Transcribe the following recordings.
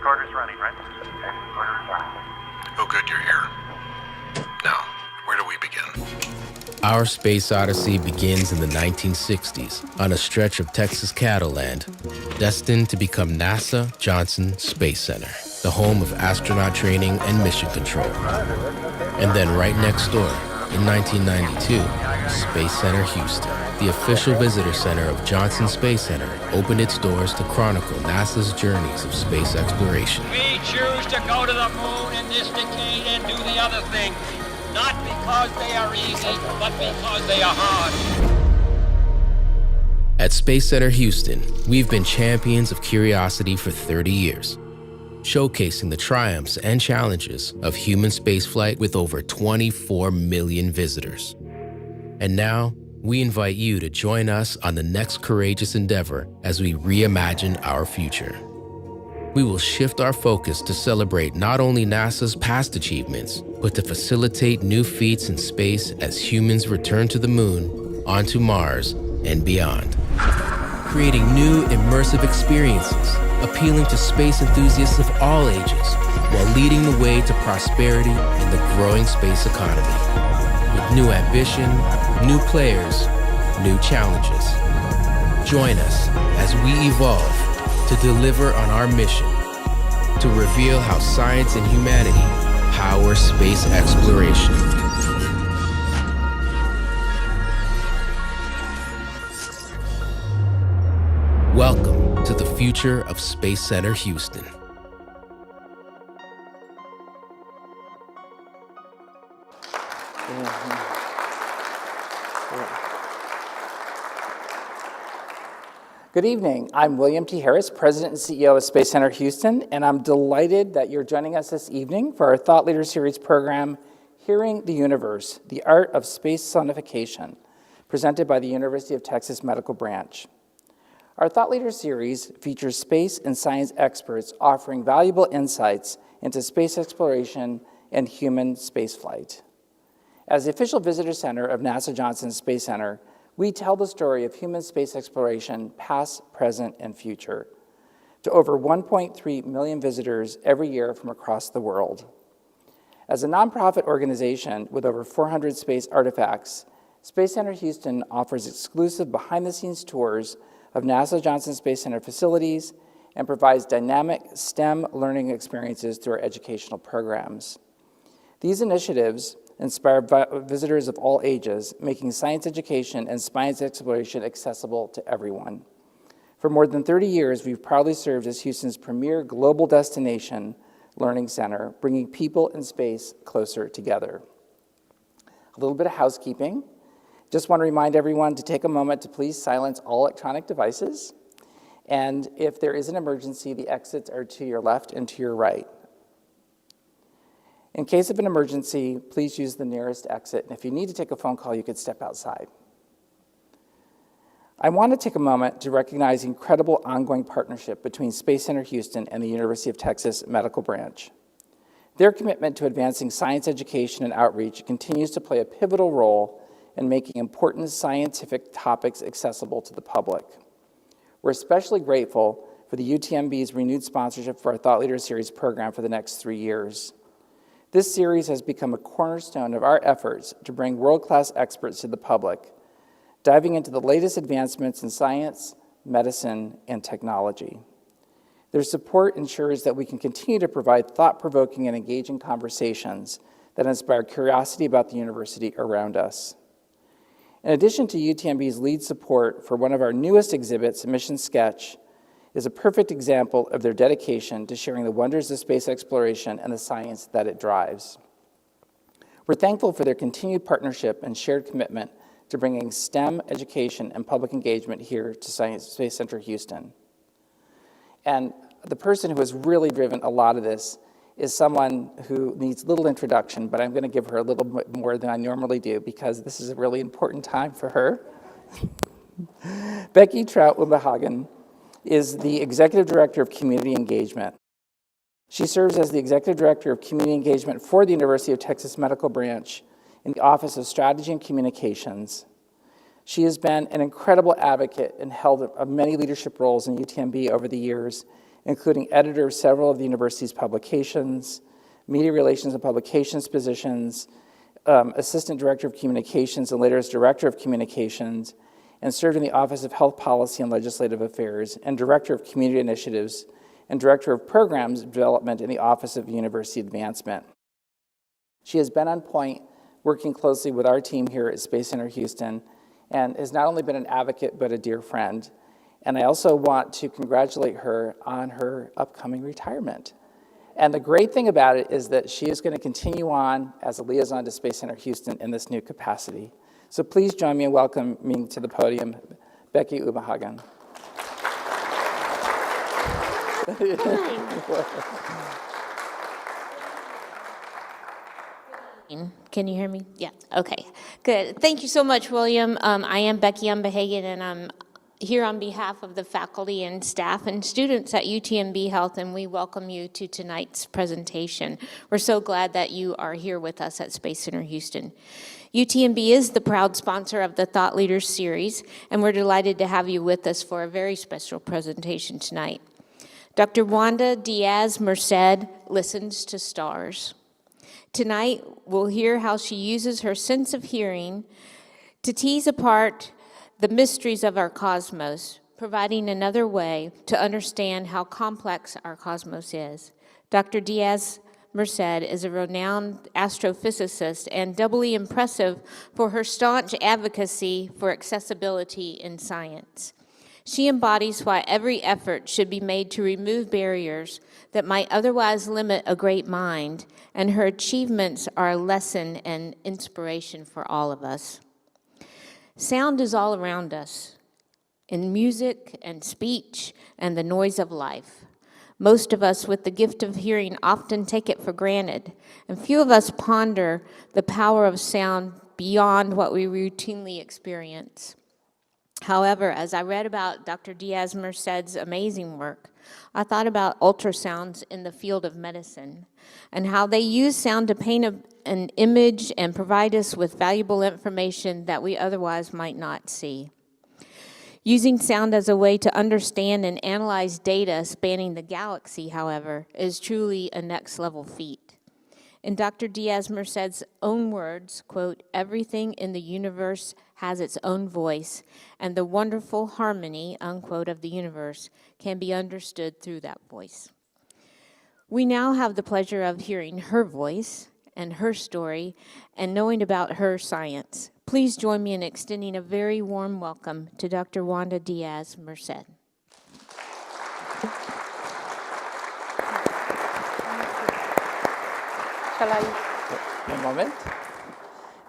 recorder's running, right? Recorder's running. Oh, good, you're here. Now, where do we begin? Our space odyssey begins in the 1960s on a stretch of Texas cattle land, destined to become NASA Johnson Space Center, the home of astronaut training and mission control. And then right next door, in 1992, Space Center Houston, the official visitor center of Johnson Space Center, opened its doors to chronicle NASA's journeys of space exploration. We choose to go to the moon in this decade and do the other things, not because they are easy, but because they are hard. At Space Center Houston, we've been champions of curiosity for 30 years, showcasing the triumphs and challenges of human spaceflight with over 24 million visitors. And now, we invite you to join us on the next courageous endeavor as we reimagine our future. We will shift our focus to celebrate not only NASA's past achievements, but to facilitate new feats in space as humans return to the moon, onto Mars, and beyond. Creating new immersive experiences, appealing to space enthusiasts of all ages, while leading the way to prosperity in the growing space economy. With new ambition, new players, new challenges. Join us as we evolve to deliver on our mission, to reveal how science and humanity power space exploration. Welcome to the future of Space Center Houston. Good evening. I'm William T. Harris, President and CEO of Space Center Houston, and I'm delighted that you're joining us this evening for our Thought Leader Series program, Hearing the Universe, the Art of Space Sonification, presented by the University of Texas Medical Branch. Our Thought Leader Series features space and science experts offering valuable insights into space exploration and human spaceflight. As the official visitor center of NASA Johnson Space Center, we tell the story of human space exploration, past, present, and future, to over 1.3 million visitors every year from across the world. As a nonprofit organization with over 400 space artifacts, Space Center Houston offers exclusive behind-the-scenes tours of NASA Johnson Space Center facilities and provides dynamic STEM learning experiences through our educational programs. These initiatives inspire visitors of all ages, making science education and science exploration accessible to everyone. For more than 30 years, we've proudly served as Houston's premier global destination learning center, bringing people and space closer together. A little bit of housekeeping. Just want to remind everyone to take a moment to please silence all electronic devices. And if there is an emergency, the exits are to your left and to your right. In case of an emergency, please use the nearest exit. And if you need to take a phone call, you could step outside. I want to take a moment to recognize the incredible ongoing partnership between Space Center Houston and the University of Texas Medical Branch. Their commitment to advancing science education and outreach continues to play a pivotal role in making important scientific topics accessible to the public. We're especially grateful for the UTMB's renewed sponsorship for our Thought Leader Series program for the next 3 years. This series has become a cornerstone of our efforts to bring world-class experts to the public, diving into the latest advancements in science, medicine, and technology. Their support ensures that we can continue to provide thought-provoking and engaging conversations that inspire curiosity about the university around us. In addition to UTMB's lead support for one of our newest exhibits, Mission Sketch, is a perfect example of their dedication to sharing the wonders of space exploration and the science that it drives. We're thankful for their continued partnership and shared commitment to bringing STEM education and public engagement here to Space Center Houston. And the person who has really driven a lot of this is someone who needs little introduction, but I'm going to give her a little bit more than I normally do because this is a really important time for her. Becky Trout-Wimbahagen is the Executive Director of Community Engagement. She serves as the Executive Director of Community Engagement for the University of Texas Medical Branch in the Office of Strategy and Communications. She has been an incredible advocate and held many leadership roles in UTMB over the years, including editor of several of the university's publications, media relations and publications positions, assistant director of communications, and later as director of communications, and served in the Office of Health Policy and Legislative Affairs, and director of community initiatives, and director of programs development in the Office of University Advancement. She has been on point, working closely with our team here at Space Center Houston, and has not only been an advocate, but a dear friend. And I also want to congratulate her on her upcoming retirement. And the great thing about it is that she is going to continue on as a liaison to Space Center Houston in this new capacity. So please join me in welcoming to the podium Becky Umahagan. Can you hear me? Yeah, okay, good. Thank you so much, William. I am Becky Umbehagen, and I'm here on behalf of the faculty and staff and students at UTMB Health, and we welcome you to tonight's presentation. We're so glad that you are here with us at Space Center Houston. UTMB is the proud sponsor of the Thought Leaders Series, and we're delighted to have you with us for a very special presentation tonight. Dr. Wanda Díaz Merced listens to stars. Tonight, we'll hear how she uses her sense of hearing to tease apart the mysteries of our cosmos, providing another way to understand how complex our cosmos is. Dr. Díaz Merced is a renowned astrophysicist and doubly impressive for her staunch advocacy for accessibility in science. She embodies why every effort should be made to remove barriers that might otherwise limit a great mind, and her achievements are a lesson and inspiration for all of us. Sound is all around us, in music and speech and the noise of life. Most of us with the gift of hearing often take it for granted, and few of us ponder the power of sound beyond what we routinely experience. However, as I read about Dr. Díaz Merced's amazing work, I thought about ultrasounds in the field of medicine and how they use sound to paint an image and provide us with valuable information that we otherwise might not see. Using sound as a way to understand and analyze data spanning the galaxy, however, is truly a next-level feat. In Dr. Díaz Merced's own words, quote, "Everything in the universe has its own voice, and the wonderful harmony," unquote, of the universe can be understood through that voice. We now have the pleasure of hearing her voice and her story and knowing about her science. Please join me in extending a very warm welcome to Dr. Wanda Díaz Merced. Shall I? One moment.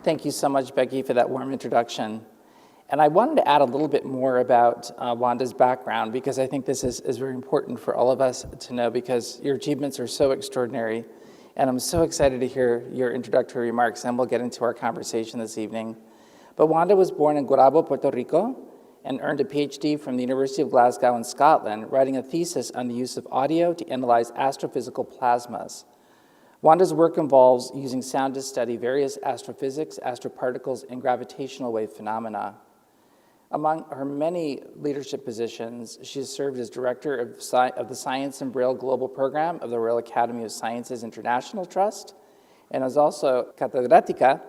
Thank you so much, Becky, for that warm introduction. And I wanted to add a little bit more about Wanda's background, because I think this is very important for all of us to know, because your achievements are so extraordinary. And I'm so excited to hear your introductory remarks, and we'll get into our conversation this evening. But Wanda was born in Gurabo, Puerto Rico, and earned a PhD from the University of Glasgow in Scotland, writing a thesis on the use of audio to analyze astrophysical plasmas. Wanda's work involves using sound to study various astrophysics, astroparticles, and gravitational wave phenomena. Among her many leadership positions, she has served as director of the Science and Braille Global Program of the Royal Academy of Sciences International Trust, and is also catedrática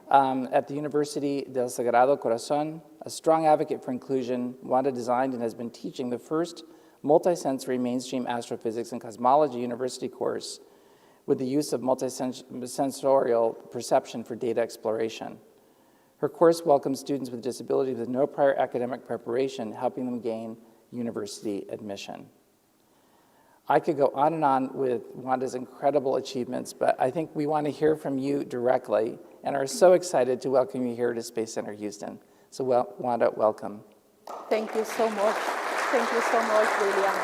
at the University del Sagrado Corazón. A strong advocate for inclusion, Wanda designed and has been teaching the first multisensory mainstream astrophysics and cosmology university course with the use of multisensorial perception for data exploration. Her course welcomes students with disabilities with no prior academic preparation, helping them gain university admission. I could go on and on with Wanda's incredible achievements, but I think we want to hear from you directly and are so excited to welcome you here to Space Center Houston. So, Wanda, welcome. Thank you so much. Thank you so much, William.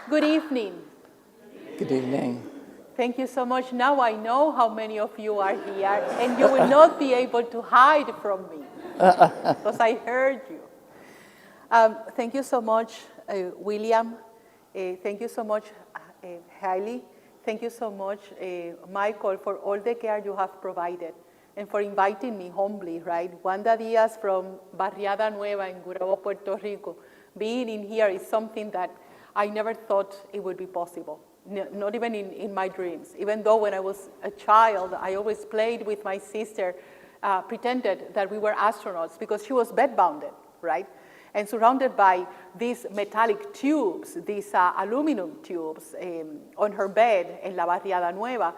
Good evening. Good evening. Thank you so much. Now I know how many of you are here, and you will not be able to hide from me, because I heard you. Thank you so much, William. Thank you so much, Hailey. Thank you so much, Michael, for all the care you have provided and for inviting me humbly, right? Wanda Díaz from Barriada Nueva in Gurabo, Puerto Rico. Being in here is something that I never thought it would be possible, not even in my dreams. Even though when I was a child, I always played with my sister, pretended that we were astronauts because she was bedbounded, right? And surrounded by these metallic tubes, these aluminum tubes on her bed in La Barriada Nueva.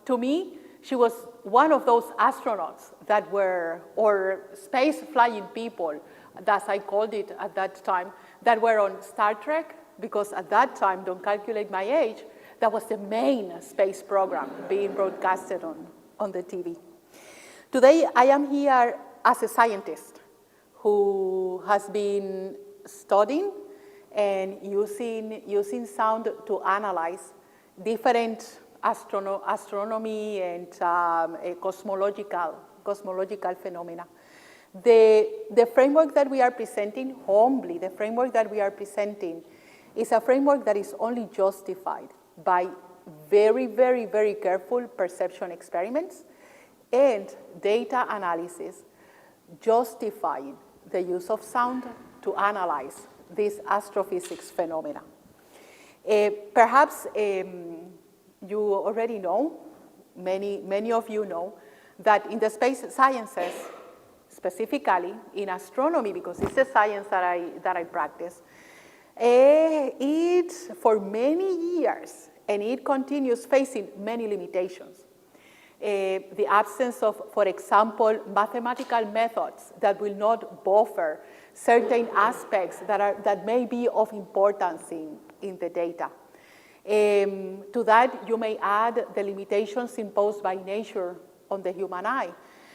To me, she was one of those astronauts that were, or space flying people, as I called it at that time, that were on Star Trek, because at that time, don't calculate my age, that was the main space program being broadcasted on the TV. Today, I am here as a scientist who has been studying and using sound to analyze different astronomy and cosmological phenomena. The framework that we are presenting, humbly, the framework that we are presenting is a framework that is only justified by very, very, very careful perception experiments and data analysis justifying the use of sound to analyze these astrophysics phenomena. Perhaps you already know, many of you know, that in the space sciences, specifically in astronomy, because it's a science that I practice, it, for many years, and it continues facing many limitations. The absence of, for example, mathematical methods that will not buffer certain aspects that may be of importance in the data. To that, you may add the limitations imposed by nature on the human eye,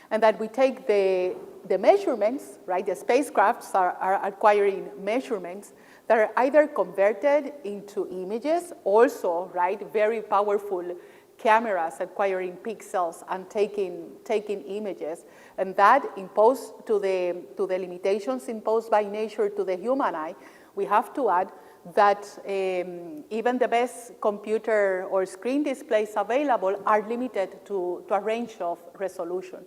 and that we take the measurements, right? The spacecrafts are acquiring measurements that are either converted into images, also, right, very powerful cameras acquiring pixels and taking images, and that imposed to the limitations imposed by nature to the human eye, we have to add that even the best computer or screen displays available are limited to a range of resolution.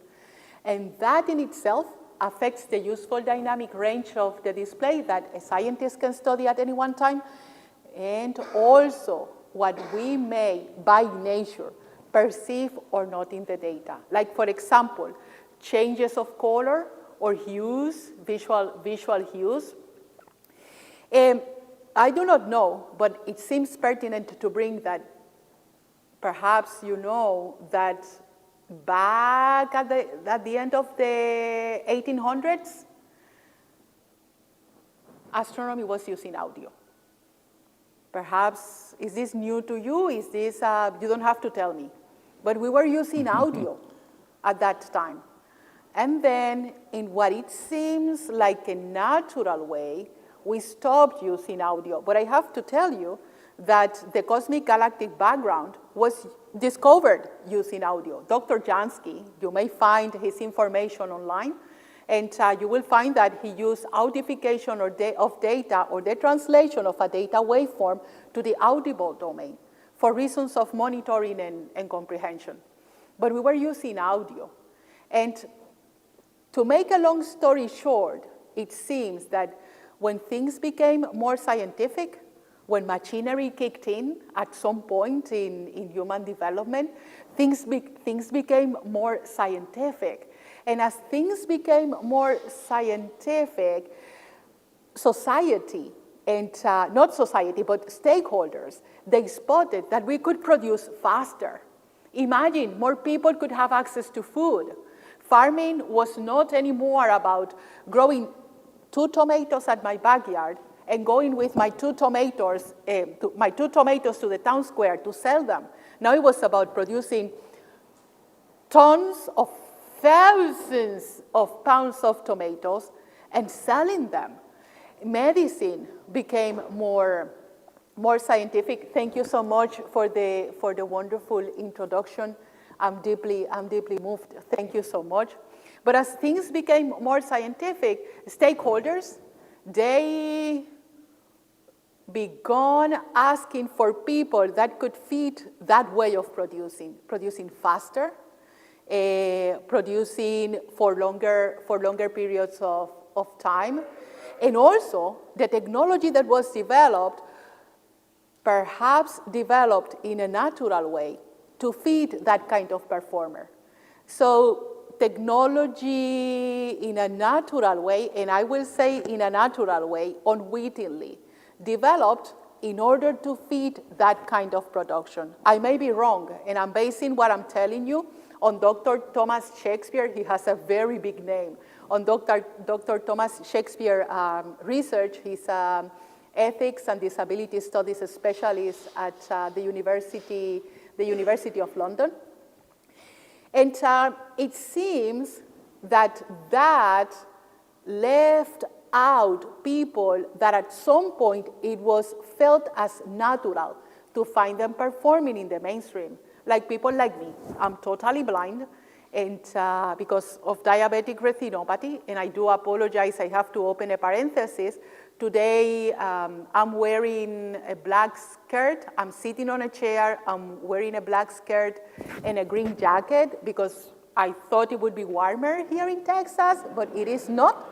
And that in itself affects the useful dynamic range of the display that a scientist can study at any one time, and also what we may, by nature, perceive or not in the data. Like, for example, changes of color or hues, visual hues. I do not know, but it seems pertinent to bring that perhaps you know that back at the end of the 1800s, astronomy was using audio. Perhaps, is this new to you? Is this, you don't have to tell me. But we were using audio at that time. And then, in what it seems like a natural way, we stopped using audio. But I have to tell you that the cosmic galactic background was discovered using audio. Dr. Jansky, you may find his information online, and you will find that he used audification of data or the translation of a data waveform to the audible domain for reasons of monitoring and comprehension. But we were using audio. And to make a long story short, it seems that when things became more scientific, when machinery kicked in at some point in human development, things became more scientific. And as things became more scientific, society, and not society, but stakeholders, they spotted that we could produce faster. Imagine, more people could have access to food. Farming was not anymore about growing 2 tomatoes at my backyard and going with my two tomatoes to the town square to sell them. Now it was about producing tons of thousands of pounds of tomatoes and selling them. Medicine became more scientific. Thank you so much for the wonderful introduction. I'm deeply moved. Thank you so much. But as things became more scientific, stakeholders, they began asking for people that could fit that way of producing faster producing for longer periods of time. And also, the technology that was developed, perhaps developed in a natural way to feed that kind of performer. So technology in a natural way, and I will say in a natural way, unwittingly, developed in order to feed that kind of production. I may be wrong, and I'm basing what I'm telling you on Dr. Thomas Shakespeare. He has a very big name. On Dr. Thomas Shakespeare research, he's ethics and disability studies specialist at the University of London. And it seems that left out people that at some point it was felt as natural to find them performing in the mainstream. Like people like me. I'm totally blind and because of diabetic retinopathy, and I do apologize, I have to open a parenthesis. Today, I'm wearing a black skirt. I'm sitting on a chair. I'm wearing a black skirt and a green jacket because I thought it would be warmer here in Texas, but it is not.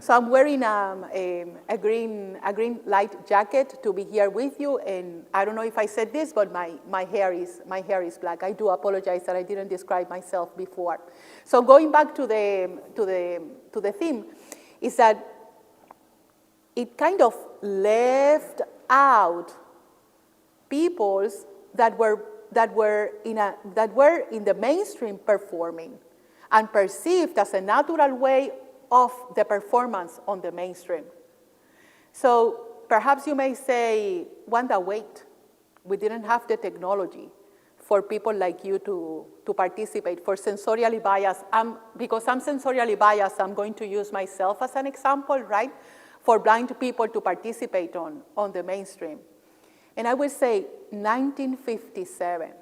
So I'm wearing a green light jacket to be here with you. And I don't know if I said this, but my hair is black. I do apologize that I didn't describe myself before. So going back to the theme, is that it kind of left out peoples that were in the mainstream performing and perceived as a natural way of the performance on the mainstream. So perhaps you may say, Wanda, wait, we didn't have the technology for people like you to participate, for sensorially biased. Because I'm sensorially biased, I'm going to use myself as an example, right? For blind people to participate on the mainstream. And I will say 1957,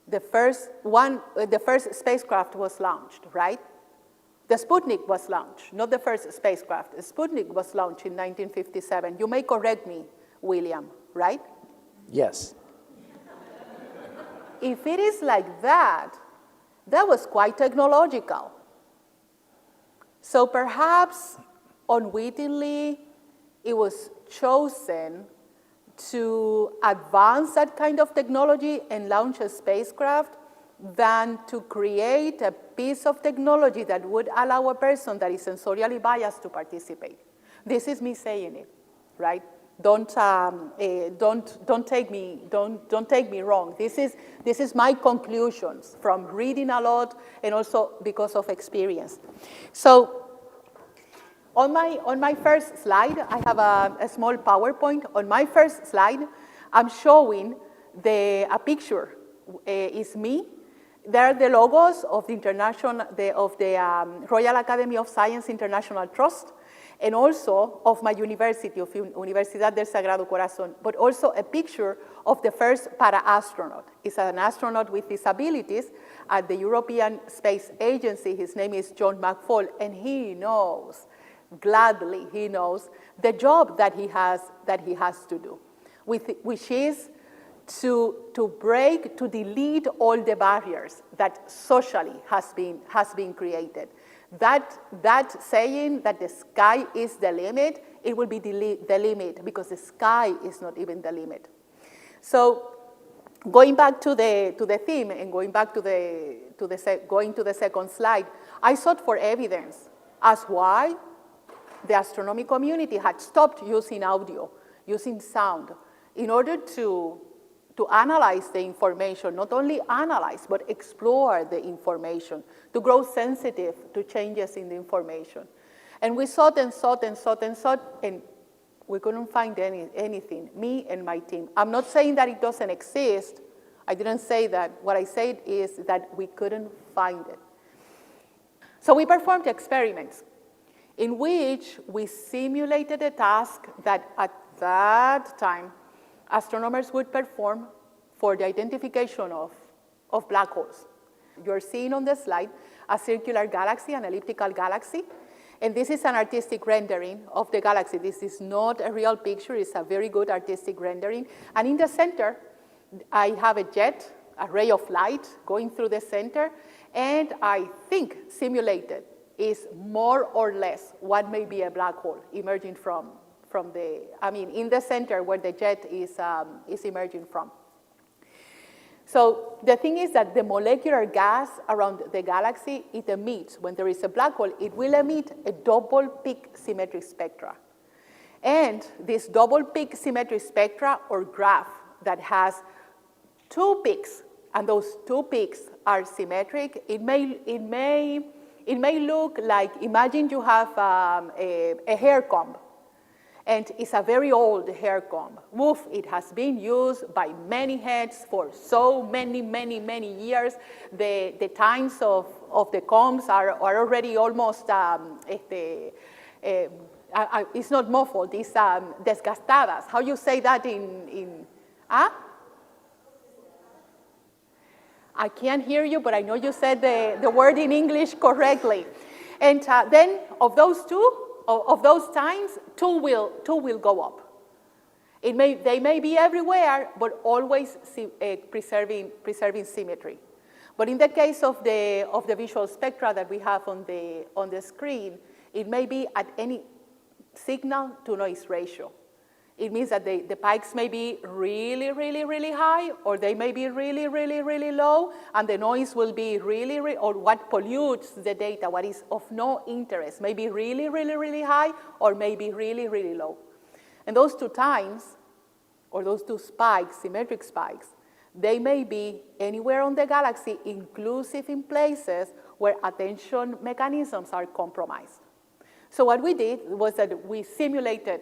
the first spacecraft was launched, right? The Sputnik was launched, not the first spacecraft. The Sputnik was launched in 1957. You may correct me, William, right? Yes. If it is like that was quite technological. So perhaps unwittingly, it was chosen to advance that kind of technology and launch a spacecraft than to create a piece of technology that would allow a person that is sensorially biased to participate. This is me saying it, right? Don't take me wrong. This is my conclusions from reading a lot and also because of experience. So on my first slide, I have a small PowerPoint. On my first slide, I'm showing a picture. Is me. There are the logos of the Royal Academy of Science International Trust, and also of my university, of Universidad del Sagrado Corazón, but also a picture of the first para-astronaut. He's an astronaut with disabilities at the European Space Agency. His name is John McFall, and he knows, gladly he knows, the job that he has to do, which is to delete all the barriers that socially has been created. That saying that the sky is the limit, it will be the limit because the sky is not even the limit. So going back to the theme and going back to the second slide, I sought for evidence as why the astronomy community had stopped using audio, using sound, in order to analyze the information, not only analyze, but explore the information, to grow sensitive to changes in the information. And we sought and sought and sought and sought, and we couldn't find anything, me and my team. I'm not saying that it doesn't exist. I didn't say that. What I said is that we couldn't find it. So we performed experiments in which we simulated a task that at that time astronomers would perform for the identification of black holes. You're seeing on the slide a circular galaxy, an elliptical galaxy, and this is an artistic rendering of the galaxy. This is not a real picture, it's a very good artistic rendering. And in the center, I have a jet, a ray of light going through the center, and I think simulated is more or less what may be a black hole emerging from the, in the center where the jet is emerging from. So the thing is that the molecular gas around the galaxy, it emits, when there is a black hole, it will emit a double peak symmetric spectra. And this double peak symmetric spectra or graph that has two peaks, and those two peaks are symmetric, it may look like, imagine you have a hair comb, and it's a very old hair comb. Woof, it has been used by many heads for so many years. The tines of the combs are already almost, it's not muffled, it's desgastadas. How you say that in I can't hear you, but I know you said the word in English correctly. And then of those times, two will go up. They may be everywhere, but always preserving symmetry. But in the case of the visual spectra that we have on the screen, it may be at any signal to noise ratio. It means that the pikes may be really high, or they may be really low, and the noise will be or what pollutes the data, what is of no interest, may be really high, or maybe really low. And those two times, or those two spikes, symmetric spikes, they may be anywhere on the galaxy, inclusive in places where attention mechanisms are compromised. So what we did was that we simulated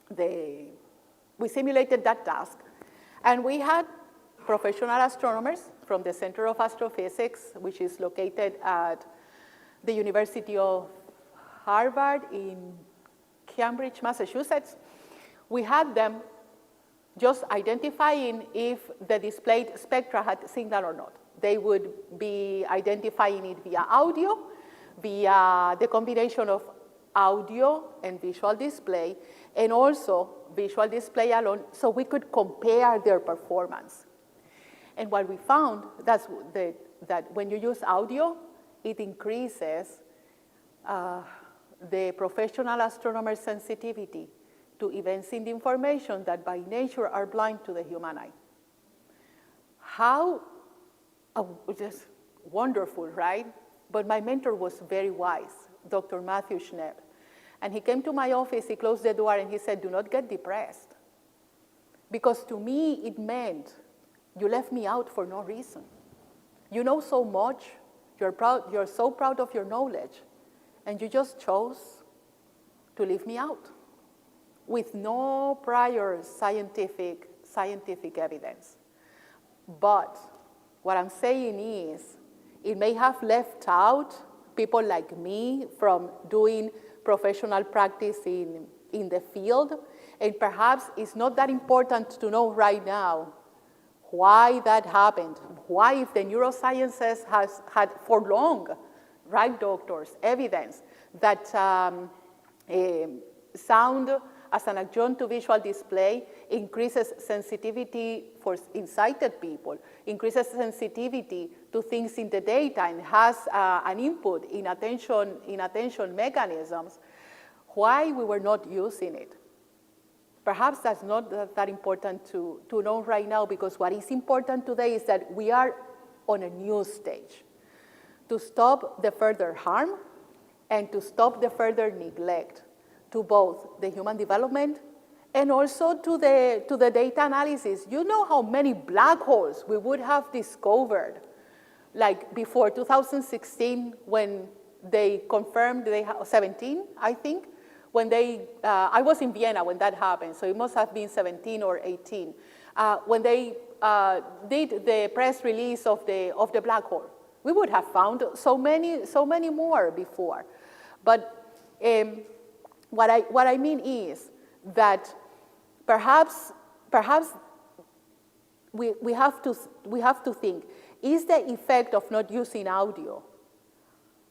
that task, and we had professional astronomers from the Center of Astrophysics, which is located at the University of Harvard in Cambridge, Massachusetts. We had them just identifying if the displayed spectra had signal or not. They would be identifying it via audio, via the combination of audio and visual display, and also visual display alone, so we could compare their performance. And what we found, that when you use audio, it increases the professional astronomer's sensitivity to events in the information that by nature are blind to the human eye. Just wonderful, right? But my mentor was very wise, Dr. Matthew Schnepp. And he came to my office, he closed the door, and he said, do not get depressed. Because to me, it meant you left me out for no reason. You know so much, you're so proud of your knowledge, and you just chose to leave me out with no prior scientific evidence. But what I'm saying is, it may have left out people like me from doing professional practice in the field, and perhaps it's not that important to know right now why that happened, why if the neurosciences has had for long, right, doctors, evidence that sound as an adjunct to visual display increases sensitivity for insighted people, increases sensitivity to things in the data, and has an input in attention mechanisms, why we were not using it. Perhaps that's not that important to know right now, because what is important today is that we are on a new stage to stop the further harm and to stop the further neglect to both the human development and also to the data analysis. You know how many black holes we would have discovered, like before 2016, when they confirmed they have 17, I think, when I was in Vienna when that happened, so it must have been 17 or 18, when they did the press release of the black hole. We would have found so many more before. But what I mean is that perhaps we have to think, is the effect of not using audio,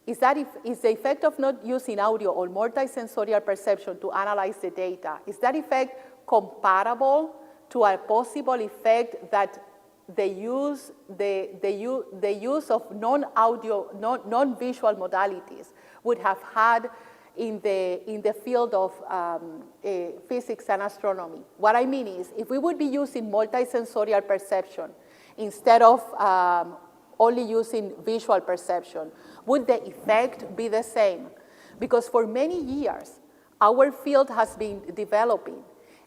is the effect of not using audio or multisensorial perception to analyze the data, is that effect comparable to a possible effect that the use of non-visual modalities would have had in the field of physics and astronomy. What I mean is, if we would be using multisensorial perception instead of only using visual perception, would the effect be the same? Because for many years, our field has been developing,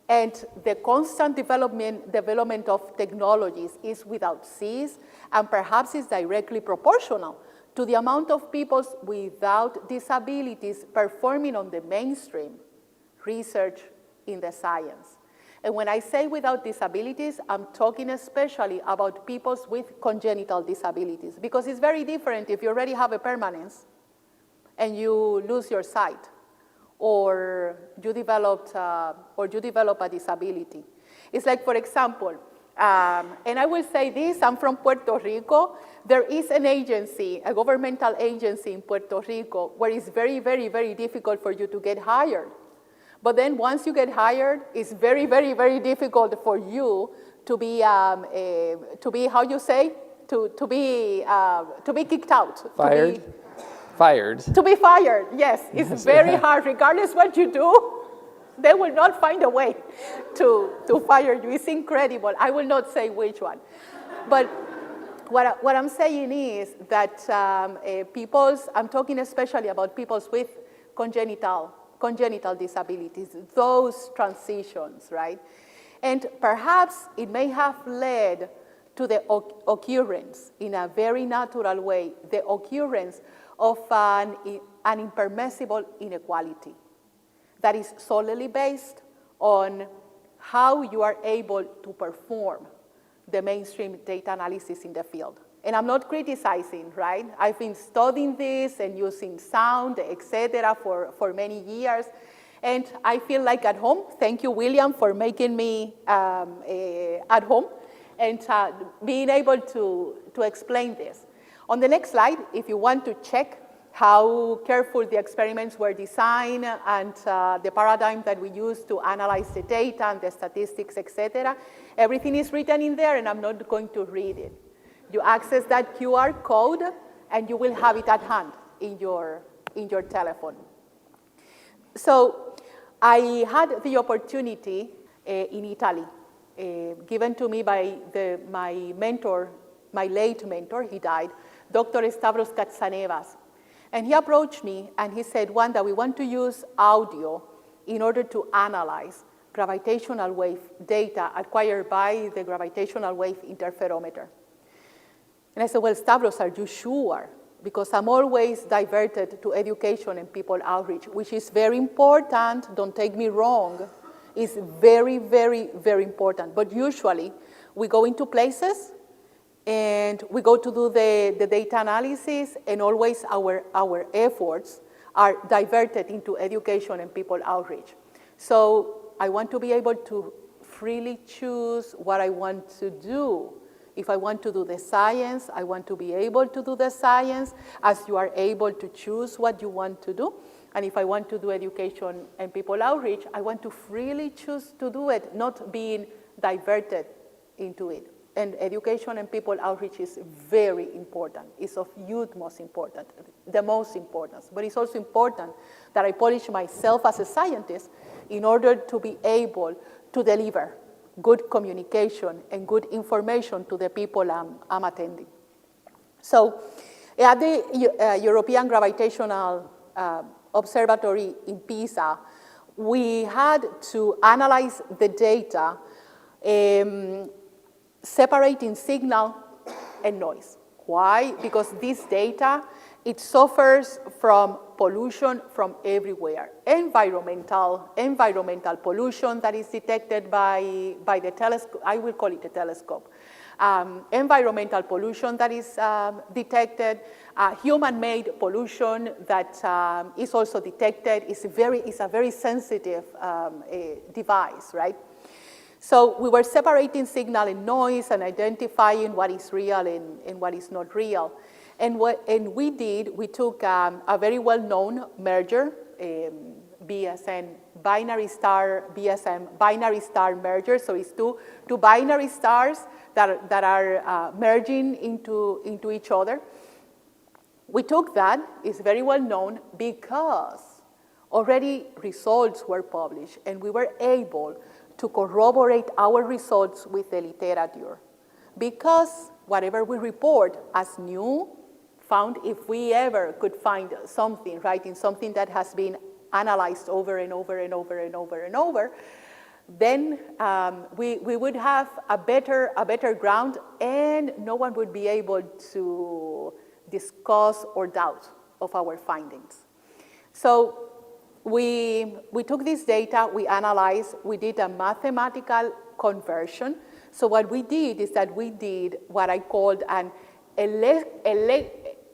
and the constant development of technologies is without cease, and perhaps is directly proportional to the amount of people without disabilities performing on the mainstream research in the science. And when I say without disabilities, I'm talking especially about people with congenital disabilities, because it's very different if you already have a permanence and you lose your sight, or you develop a disability. It's like, for example, and I will say this, I'm from Puerto Rico. There is an agency, a governmental agency in Puerto Rico, where it's very, very, very difficult for you to get hired. But then once you get hired, it's very, very, very difficult for you to be how you say, to be kicked out. Fired? Fired. To be fired, yes. It's very hard. Regardless what you do, they will not find a way to fire you. It's incredible. I will not say which one. But what I'm saying is that I'm talking especially about people with congenital disabilities, those transitions, right? And perhaps it may have led to the occurrence, in a very natural way, the occurrence of an impermissible inequality that is solely based on how you are able to perform the mainstream data analysis in the field. And I'm not criticizing, right? I've been studying this and using sound, etc., for many years. And I feel like at home. Thank you, William, for making me at home and being able to explain this. On the next slide, if you want to check how careful the experiments were designed and the paradigm that we use to analyze the data and the statistics, etc., everything is written in there, and I'm not going to read it. You access that QR code, and you will have it at hand in your telephone. So I had the opportunity in Italy, given to me by my mentor, my late mentor. He died, Dr. Stavros Katsanevas. And he approached me and he said, Wanda, we want to use audio in order to analyze gravitational wave data acquired by the gravitational wave interferometer. And I said, well, Stavros, are you sure? Because I'm always diverted to education and people outreach, which is very important. Don't take me wrong. It's very, very, very important. But usually we go into places and we go to do the data analysis, and always our efforts are diverted into education and people outreach. So I want to be able to freely choose what I want to do. If I want to do the science, I want to be able to do the science as you are able to choose what you want to do. And if I want to do education and people outreach, I want to freely choose to do it, not being diverted into it. And education and people outreach is very important. It's of utmost importance, the most important. But it's also important that I polish myself as a scientist in order to be able to deliver good communication and good information to the people I'm attending. So at the European Gravitational Observatory in Pisa, we had to analyze the data separating signal and noise. Why? Because this data, it suffers from pollution from everywhere. Environmental pollution that is detected by the telescope, I will call it a telescope. Environmental pollution that is detected, human-made pollution that is also detected. It's a very sensitive device, right? So we were separating signal and noise and identifying what is real and what is not real. And we took a very well-known merger BSN, binary star BSM, binary star merger. So it's two binary stars that are merging into each other. We took that, it's very well known, because already results were published, and we were able to corroborate our results with the literature. Because whatever we report as new, found, if we ever could find something, right, in something that has been analyzed over and over and over and over and over, then we would have a better ground, and no one would be able to discuss or doubt of our findings. So we took this data, we analyzed, we did a mathematical conversion. So what we did is that we did what I called an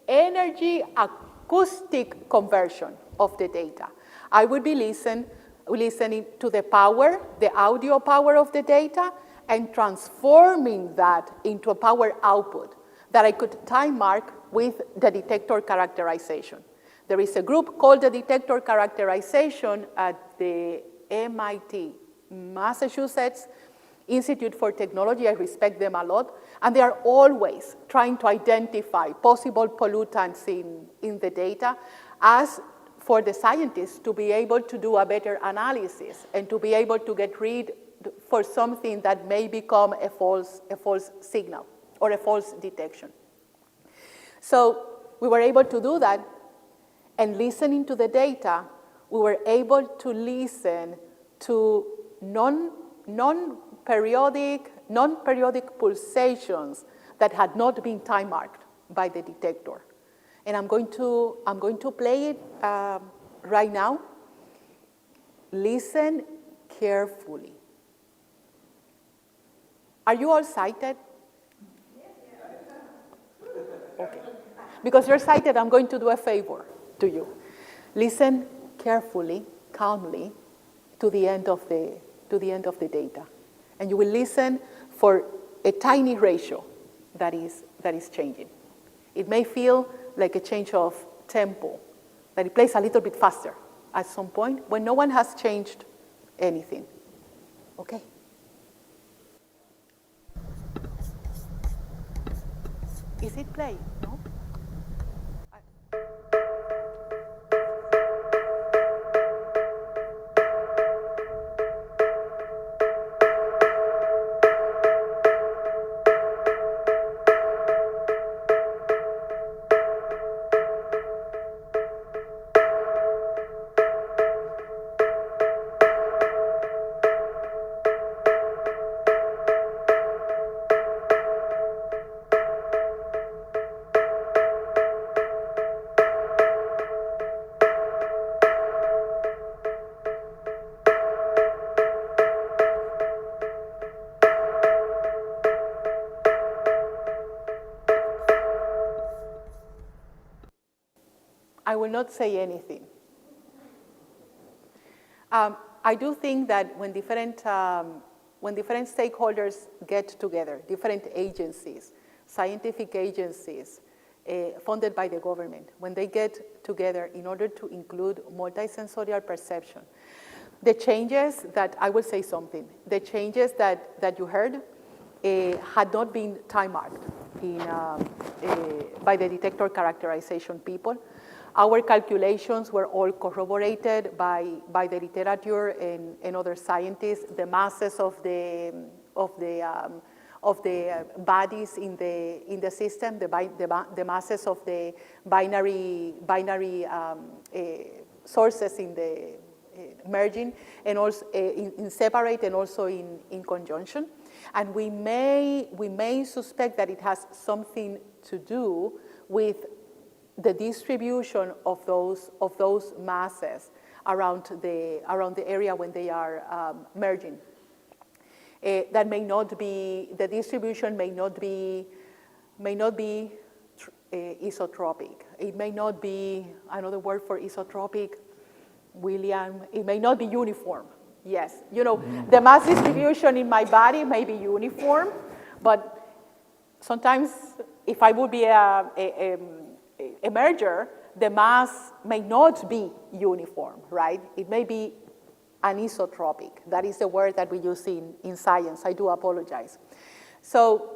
energy acoustic conversion of the data. I would be listening to the power, the audio power of the data, and transforming that into a power output that I could time mark with the detector characterization. There is a group called the detector characterization at the MIT, Massachusetts Institute for Technology. I respect them a lot. And they are always trying to identify possible pollutants in the data as for the scientists to be able to do a better analysis and to be able to get rid for something that may become a false signal or a false detection. So we were able to do that, and listening to the data, we were able to listen to non-periodic pulsations that had not been time marked by the detector. And I'm going to play it right now. Listen carefully. Are you all sighted? Okay. Because you're sighted, I'm going to do a favor to you. Listen carefully, calmly, to the end of the data. And you will listen for a tiny ratio that is changing. It may feel like a change of tempo, that it plays a little bit faster at some point when no one has changed anything. Okay? Is it playing? No? I will not say anything. I do think that when different stakeholders get together, different agencies, scientific agencies funded by the government, when they get together in order to include multisensorial perception, the changes that, I will say something, the changes that you heard had not been time marked by the detector characterization people. Our calculations were all corroborated by the literature and other scientists. The masses of the bodies in the system, the masses of the binary sources in the merging, and also in separate and also in conjunction. And we may suspect that it has something to do with the distribution of those masses around the area when they are merging. That may not be, the distribution may not be isotropic. It may not be, another word for isotropic, William, it may not be uniform. Yes, you know, the mass distribution in my body may be uniform, but sometimes if I would be a merger, the mass may not be uniform, right? It may be anisotropic. That is the word that we use in science. I do apologize. So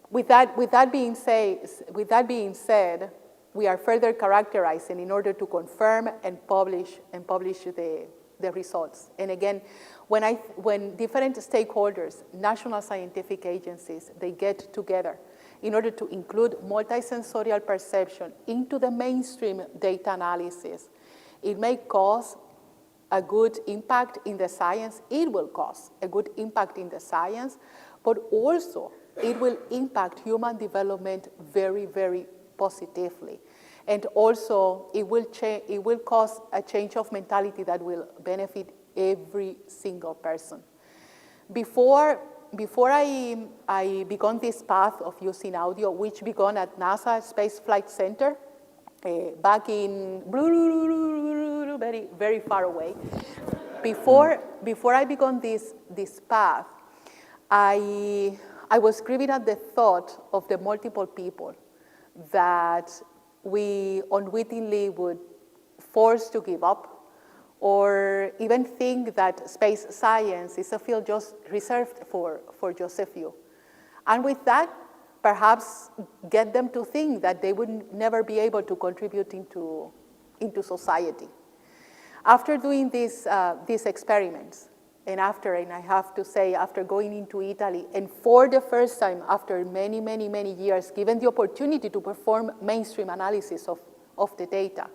with that being said, we are further characterizing in order to confirm and publish the results. And again, when different stakeholders, national scientific agencies, they get together in order to include multisensorial perception into the mainstream data analysis, it may cause a good impact in the science. It will cause a good impact in the science, but also it will impact human development very, very positively. And also, it will cause a change of mentality that will benefit every single person. Before I began this path of using audio, which began at NASA Space Flight Center back in very, very far away. Before I began this path, I was grieving at the thought of the multiple people that we unwittingly would force to give up, or even think that space science is a field just reserved for just a few. And with that, perhaps get them to think that they would never be able to contribute into society. After doing these experiments, and I have to say, after going into Italy, and for the first time after many, many, many years, given the opportunity to perform mainstream analysis of the data,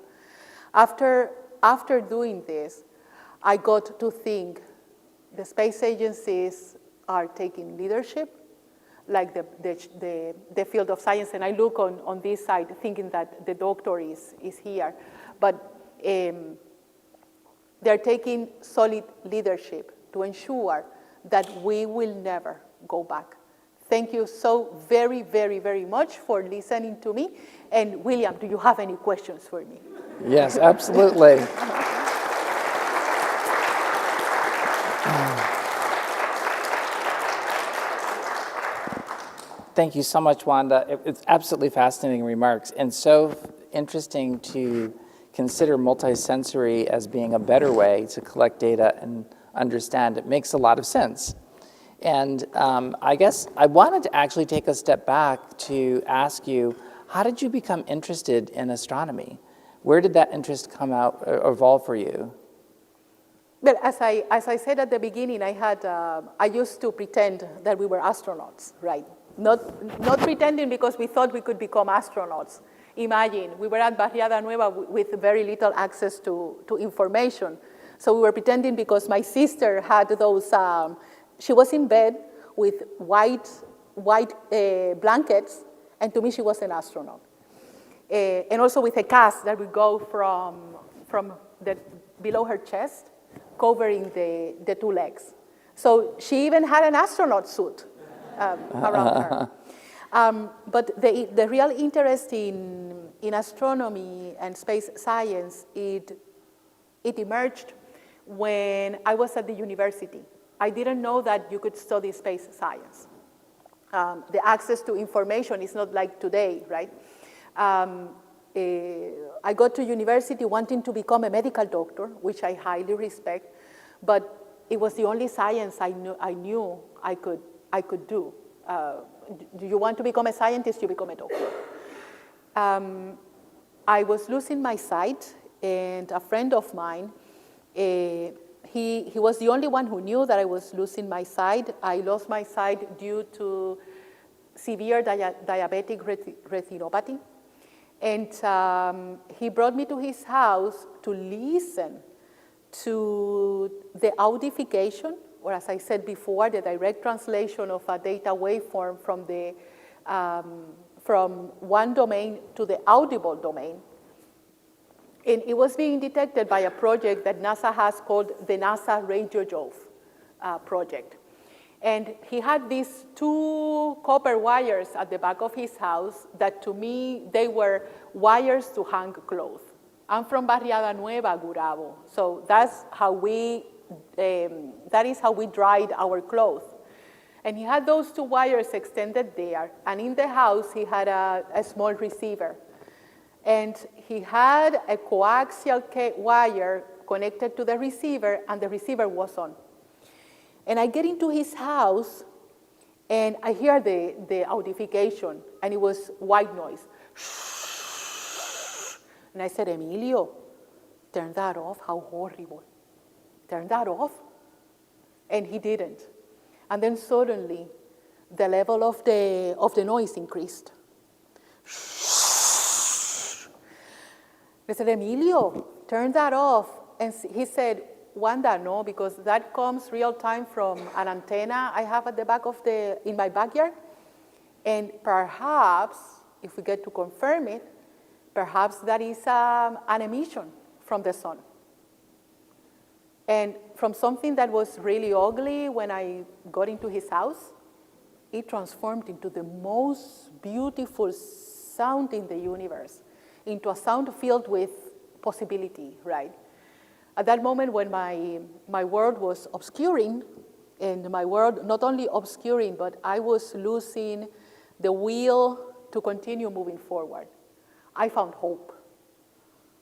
after doing this, I got to think the space agencies are taking leadership, like the field of science, and I look on this side thinking that the doctor is here, but they're taking solid leadership to ensure that we will never go back. Thank you so very, very, very much for listening to me. And William, do you have any questions for me? Yes, absolutely. Thank you so much, Wanda. It's absolutely fascinating remarks, and so interesting to consider multisensory as being a better way to collect data and understand. It makes a lot of sense. And I guess I wanted to actually take a step back to ask you, how did you become interested in astronomy? Where did that interest come out or evolve for you? Well, as I said at the beginning, I used to pretend that we were astronauts, right? Not pretending because we thought we could become astronauts. Imagine, we were at Barriada Nueva with very little access to information. So we were pretending because my sister had those, she was in bed with white blankets, and to me she was an astronaut. And also with a cast that would go from below her chest, covering the two legs. So she even had an astronaut suit around her. But the real interest in astronomy and space science, it emerged when I was at the university. I didn't know that you could study space science. The access to information is not like today, right? I got to university wanting to become a medical doctor, which I highly respect, but it was the only science I knew I could do. Do you want to become a scientist? You become a doctor. I was losing my sight, and a friend of mine, he was the only one who knew that I was losing my sight. I lost my sight due to severe diabetic retinopathy. And he brought me to his house to listen to the audification, or as I said before, the direct translation of a data waveform from one domain to the audible domain. And it was being detected by a project that NASA has called the NASA RadioJove project. And he had these two copper wires at the back of his house that, to me, they were wires to hang clothes. I'm from Barriada Nueva, Gurabo, so that is how we dried our clothes. And he had those two wires extended there, and in the house he had a small receiver. And he had a coaxial wire connected to the receiver, and the receiver was on. And I get into his house, and I hear the audification, and it was white noise. And I said, Emilio, turn that off, how horrible. Turn that off. And he didn't. And then suddenly, the level of the noise increased. I said, Emilio, turn that off. And he said, Wanda, no, because that comes real time from an antenna I have at the back of in my backyard. And perhaps, if we get to confirm it, perhaps that is an emission from the sun. And from something that was really ugly when I got into his house, it transformed into the most beautiful sound in the universe, into a sound filled with possibility, right? At that moment when my world was obscuring, and my world not only obscuring, but I was losing the will to continue moving forward, I found hope.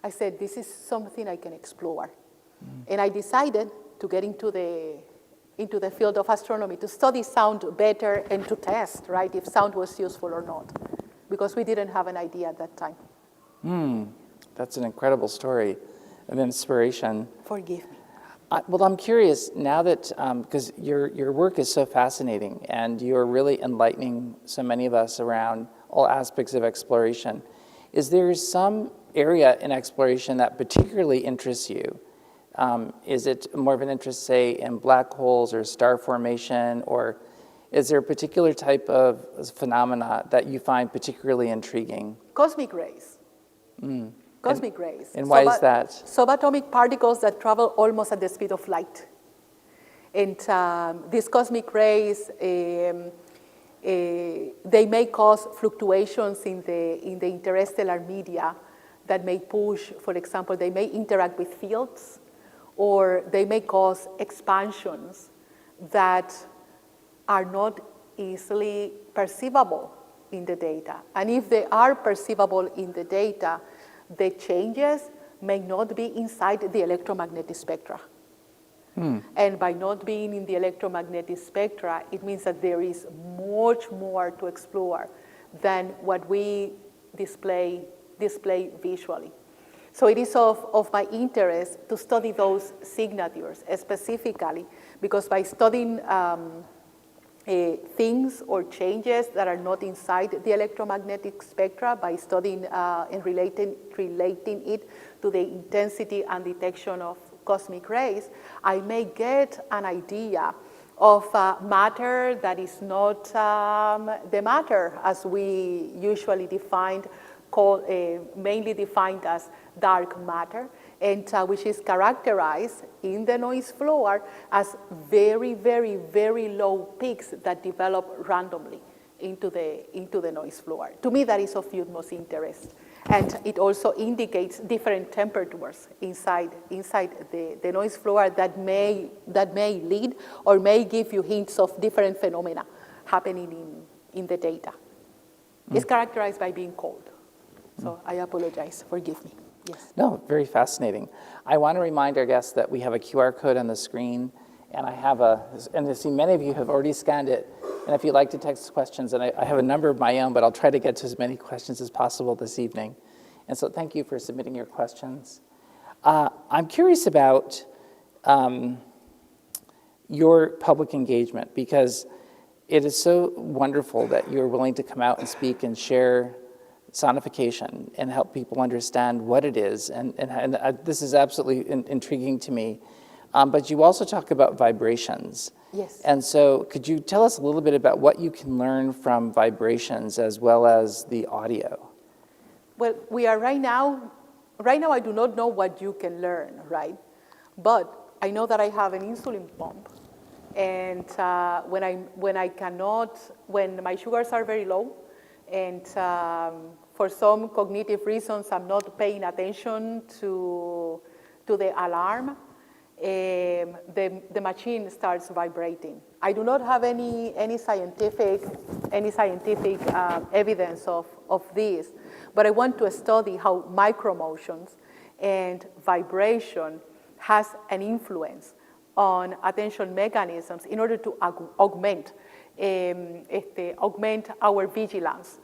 I said, this is something I can explore. And I decided to get into the field of astronomy, to study sound better and to test, right, if sound was useful or not, because we didn't have an idea at that time. That's an incredible story of inspiration. Forgive me. Well, I'm curious now that, because your work is so fascinating and you're really enlightening so many of us around all aspects of exploration. Is there some area in exploration that particularly interests you? Is it more of an interest, say, in black holes or star formation, or is there a particular type of phenomena that you find particularly intriguing? Cosmic rays. Cosmic rays. And why is that? Subatomic particles that travel almost at the speed of light. And these cosmic rays, they may cause fluctuations in the interstellar media that may push, for example, they may interact with fields, or they may cause expansions that are not easily perceivable in the data. And if they are perceivable in the data, the changes may not be inside the electromagnetic spectra. And by not being in the electromagnetic spectra, it means that there is much more to explore than what we display visually. So it is of my interest to study those signatures specifically, because by studying things or changes that are not inside the electromagnetic spectra, by studying and relating it to the intensity and detection of cosmic rays, I may get an idea of matter that is not the matter as we usually defined, mainly defined as dark matter, and which is characterized in the noise floor as very, very, very low peaks that develop randomly into the noise floor. To me, that is of utmost interest. And it also indicates different temperatures inside the noise floor that may lead or may give you hints of different phenomena happening in the data. It's characterized by being cold. So I apologize, forgive me. Yes. No, very fascinating. I want to remind our guests that we have a QR code on the screen, and and I see many of you have already scanned it. And if you'd like to text questions, and I have a number of my own, but I'll try to get to as many questions as possible this evening. And so thank you for submitting your questions. I'm curious about your public engagement, because it is so wonderful that you're willing to come out and speak and share sonification and help people understand what it is. And this is absolutely intriguing to me. But you also talk about vibrations. Yes. And so could you tell us a little bit about what you can learn from vibrations as well as the audio? Well, we are right now I do not know what you can learn, right? But I know that I have an insulin pump. And when my sugars are very low, and for some cognitive reasons, I'm not paying attention to the alarm, the machine starts vibrating. I do not have any scientific evidence of this, but I want to study how micromotions and vibration has an influence on attention mechanisms in order to augment our vigilance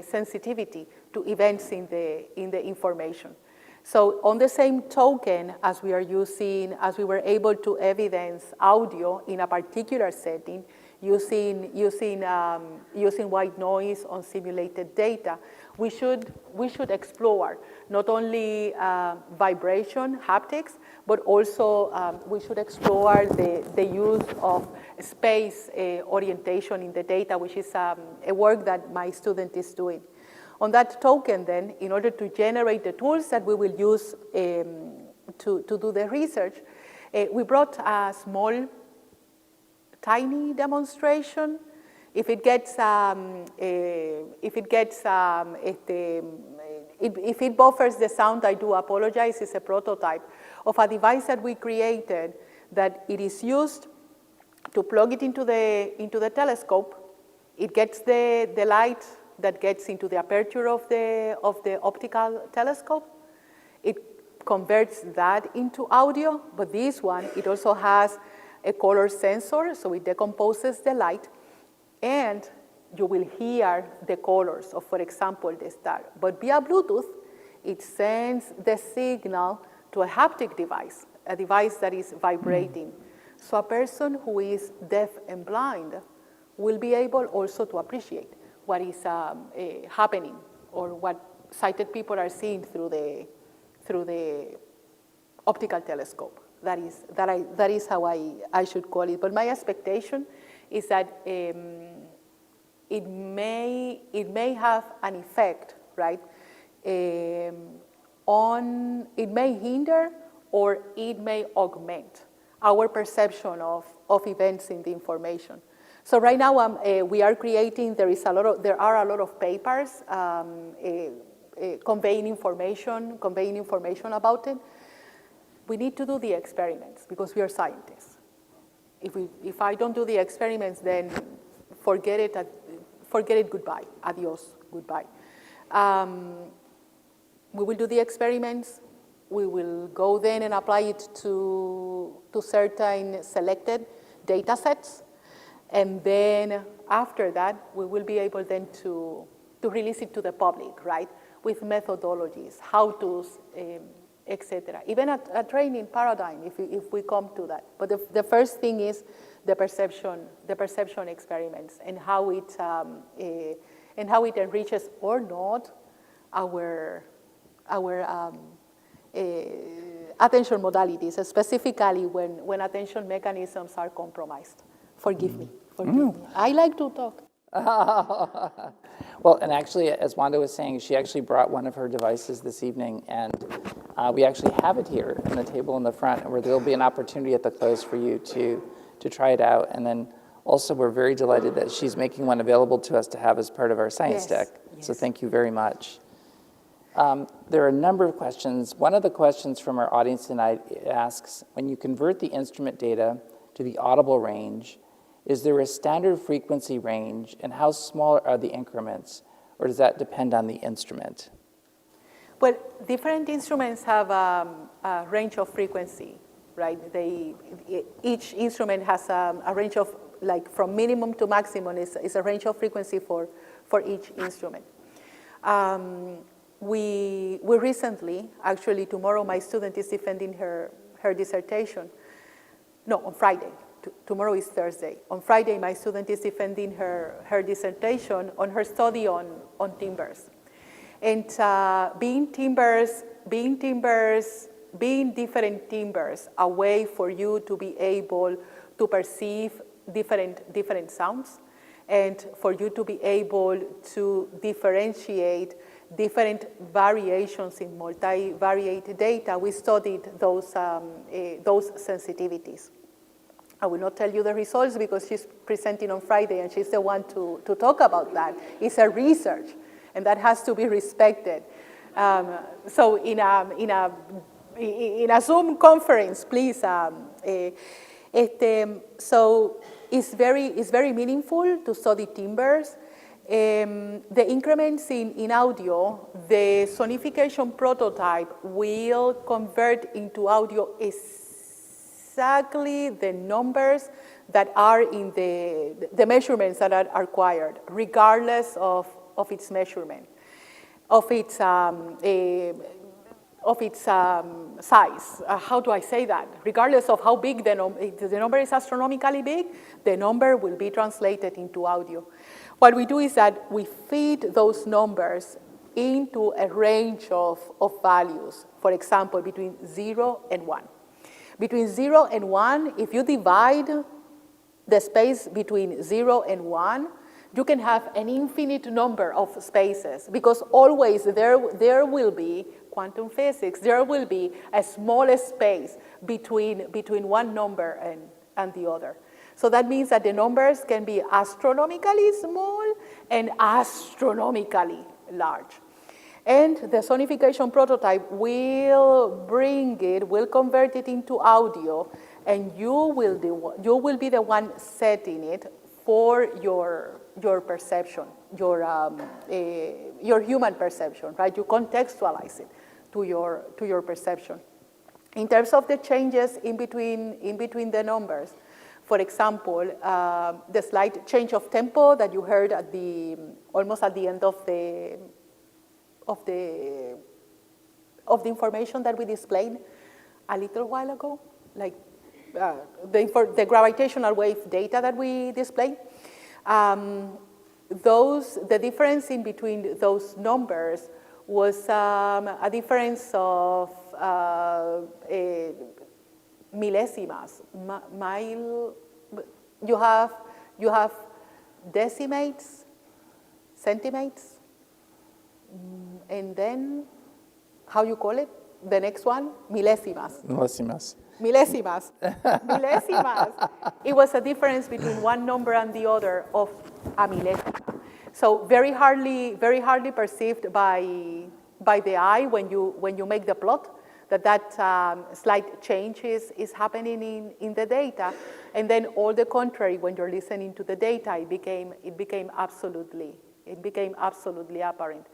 sensitivity to events in the information. So on the same token, as we were able to evidence audio in a particular setting, using white noise on simulated data, we should explore not only vibration, haptics, but also we should explore the use of space orientation in the data, which is a work that my student is doing. On that token, then, in order to generate the tools that we will use to do the research, we brought a small, tiny demonstration. If it buffers the sound, I do apologize. It's a prototype of a device that we created that it is used to plug it into the telescope. It gets the light that gets into the aperture of the optical telescope. It converts that into audio, but this one, it also has a color sensor, so it decomposes the light, and you will hear the colors of, for example, the star. But via Bluetooth, it sends the signal to a haptic device, a device that is vibrating. So a person who is deaf and blind will be able also to appreciate what is happening or what sighted people are seeing through the optical telescope. That is how I should call it. But my expectation is that it may have an effect, right? It may hinder or it may augment our perception of events in the information. So right now we are creating. There are a lot of papers conveying information about it. We need to do the experiments because we are scientists. If I don't do the experiments, then forget it. Goodbye. Adios. Goodbye. We will do the experiments. We will go then and apply it to certain selected data sets. And then after that, we will be able then to release it to the public, right? With methodologies, how-tos, etc. Even a training paradigm, if we come to that. But the first thing is the perception experiments and how it enriches or not our attention modalities, specifically when attention mechanisms are compromised. Forgive me. I like to talk. Well, and actually, as Wanda was saying, she actually brought one of her devices this evening, and we actually have it here on the table in the front, where there will be an opportunity at the close for you to try it out. And then also, we're very delighted that she's making one available to us to have as part of our science deck. Yes. So thank you very much. There are a number of questions. One of the questions from our audience tonight asks, when you convert the instrument data to the audible range, is there a standard frequency range, and how small are the increments, or does that depend on the instrument? Well, different instruments have a range of frequency, right? Each instrument has a range of, like, from minimum to maximum is a range of frequency for each instrument. We recently, actually tomorrow, my student is defending her dissertation. No, on Friday. Tomorrow is Thursday. On Friday, my student is defending her dissertation on her study on timbers. And being different timbers, a way for you to be able to perceive different sounds, and for you to be able to differentiate different variations in multivariate data. We studied those sensitivities. I will not tell you the results because she's presenting on Friday and she's the one to talk about that. It's a research, and that has to be respected. So in a in a Zoom conference, please. So it's very meaningful to study timbres. The increments in audio, the sonification prototype will convert into audio exactly the numbers that are in the measurements that are required, regardless of its measurement, of its size. How do I say that? Regardless of how big the number is astronomically big, the number will be translated into audio. What we do is that we feed those numbers into a range of values, for example, between 0 and 1. Between 0 and 1, if you divide the space between 0 and 1, you can have an infinite number of spaces, because always there will be quantum physics, there will be a small space between one number and the other. So that means that the numbers can be astronomically small and astronomically large. And the sonification prototype will convert it into audio, and you will be the one setting it for your perception, your human perception, right? You contextualize it to your perception. In terms of the changes in between the numbers, for example, the slight change of tempo that you heard almost at the end of the information that we displayed a little while ago, like the gravitational wave data that we displayed. The difference in between those numbers was a difference of millesimas. You have decimates, centimates, and then how you call it? The next one, millesimas. Millesimas. Millesimas. Millesimas. It was a difference between one number and the other of a millesima. So very hardly perceived by the eye when you make the plot, that slight change is happening in the data, and then all the contrary when you're listening to the data, it became absolutely apparent.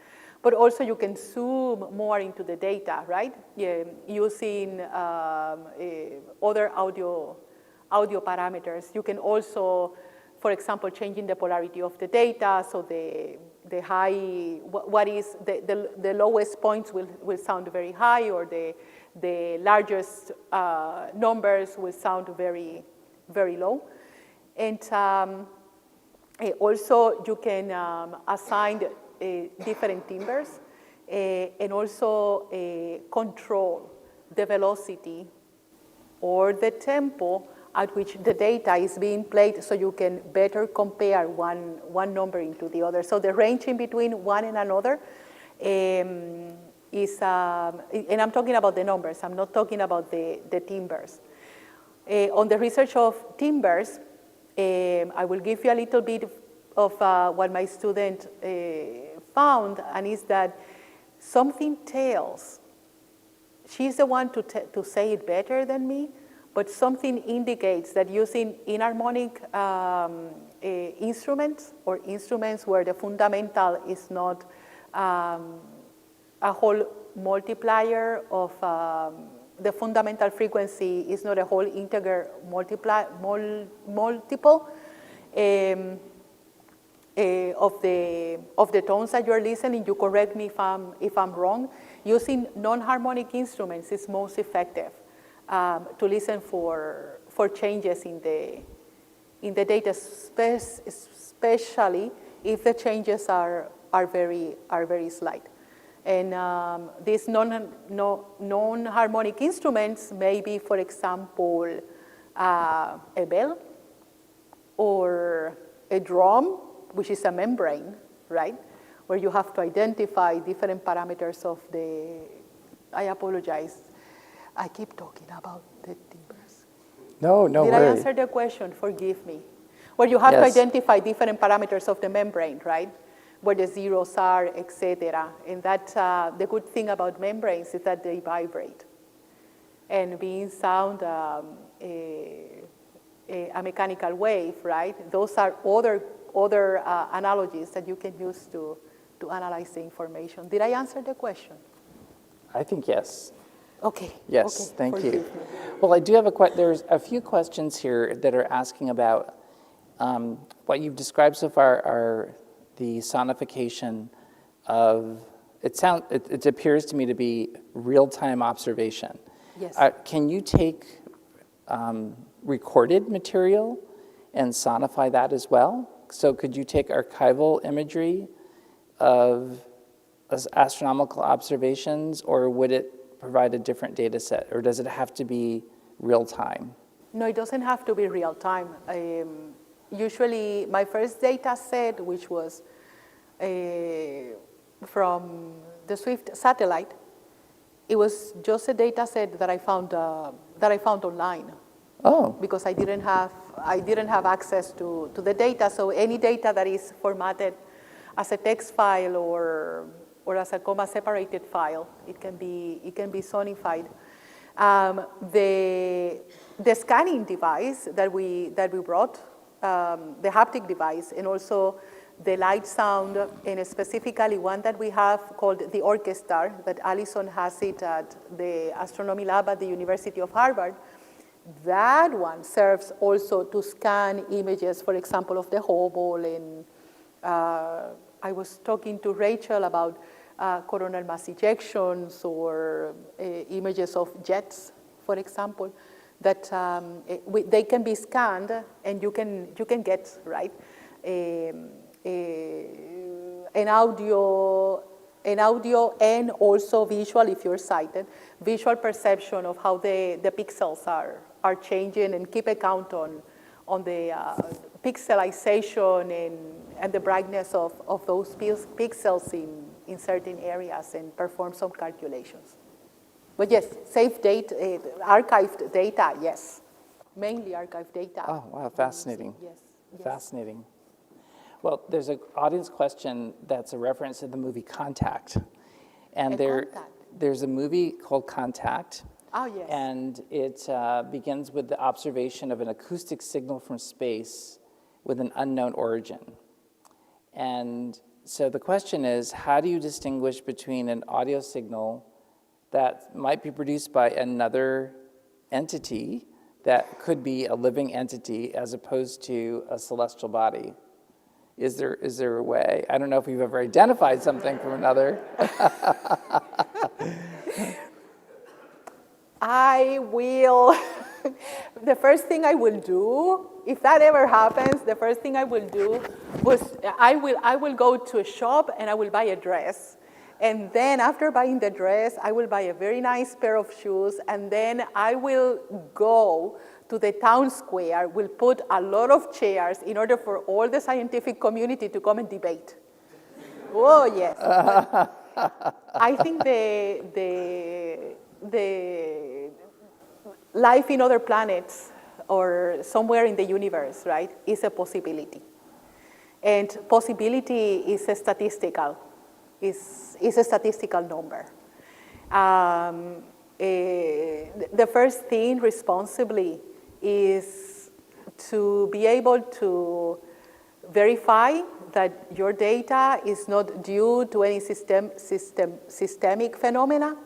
But also you can zoom more into the data, right? Yeah, using other audio parameters. You can also, for example, changing the polarity of the data, so the high, what is the lowest points will sound very high, or the largest numbers will sound very, very low. And also you can assign different timbres and also control the velocity or the tempo at which the data is being played, so you can better compare one number into the other. So the range in between one and another is, and I'm talking about the numbers, I'm not talking about the timbres. On the research of timbres, I will give you a little bit of what my student found, and is that something tells, she's the one to say it better than me, but something indicates that using inharmonic instruments, or instruments where the fundamental is not a whole multiplier of the fundamental frequency is not a whole integer multiple of the tones that you're listening. You correct me if I'm wrong. Using non-harmonic instruments is most effective to listen for changes in the data, especially if the changes are very slight. And these non-harmonic instruments may be, for example, a bell or a drum, which is a membrane, right? Where you have to identify different parameters of the, I apologize. I keep talking about the timbres. No Did worry. I answer the question? Forgive me. Where you have to identify different parameters of the membrane, right? Where the zeros are, etc. And that the good thing about membranes is that they vibrate. and being sound a mechanical wave, right? Those are other analogies that you can use to analyze the information. Did I answer the question? I think yes. Okay. Yes, okay. thank Forgive you. me. Well, I do have there's a few questions here that are asking about what you've described so far are the sonification of, it appears to me to be real-time observation. Yes. Can you take recorded material and sonify that as well? So could you take archival imagery of astronomical observations, or would it provide a different data set, or does it have to be real time? No, it doesn't have to be real time. Usually, my first data set, which was from the Swift satellite, it was just a data set that I found online. Oh, Because I didn't have access to the data. So any data that is formatted as a text file or as a comma separated file, it can be sonified. The scanning device that we brought, the haptic device, and also the light sound, and specifically one that we have called the Orchestar, that Allison has it at the astronomy lab at the University of Harvard. That one serves also to scan images, for example, of the Hubble. And I was talking to Rachel about coronal mass ejections or images of jets, for example, that they can be scanned and you can get, right, an audio and also visual, if you're sighted, visual perception of how the pixels are changing, and keep account on the pixelization and the brightness of those pixels in certain areas, and perform some calculations. But yes, safe data, archived data, yes. Mainly archived data. oh, wow, fascinating. Yes. Fascinating. Well, there's an audience question that's a reference to the movie Contact. And there's a movie called Contact. Oh, yes. And it begins with the observation of an acoustic signal from space with an unknown origin. And so the question is, how do you distinguish between an audio signal that might be produced by another entity that could be a living entity as opposed to a celestial body? Is there a way? I don't know if you've ever identified something from another. I will, the first thing I will do, if that ever happens, the first thing I will do was I will go to a shop and I will buy a dress. And then after buying the dress, I will buy a very nice pair of shoes, and then I will go to the town square, will put a lot of chairs in order for all the scientific community to come and debate. Oh, yes. I think the life in other planets or somewhere in the universe, right, is a possibility. And possibility is a statistical number. The first thing responsibly is to be able to verify that your data is not due to any systemic phenomena,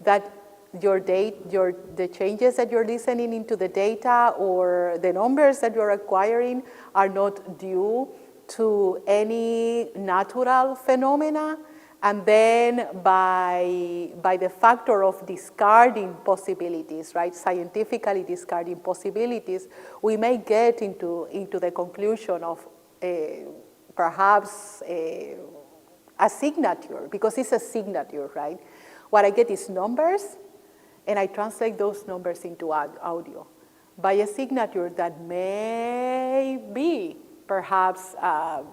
that the changes that you're listening into the data or the numbers that you're acquiring are not due to any natural phenomena. And then by the factor of discarding possibilities, right, scientifically discarding possibilities, we may get into the conclusion of perhaps a signature, because it's a signature, right? What I get is numbers, and I translate those numbers into audio by a signature that may be perhaps a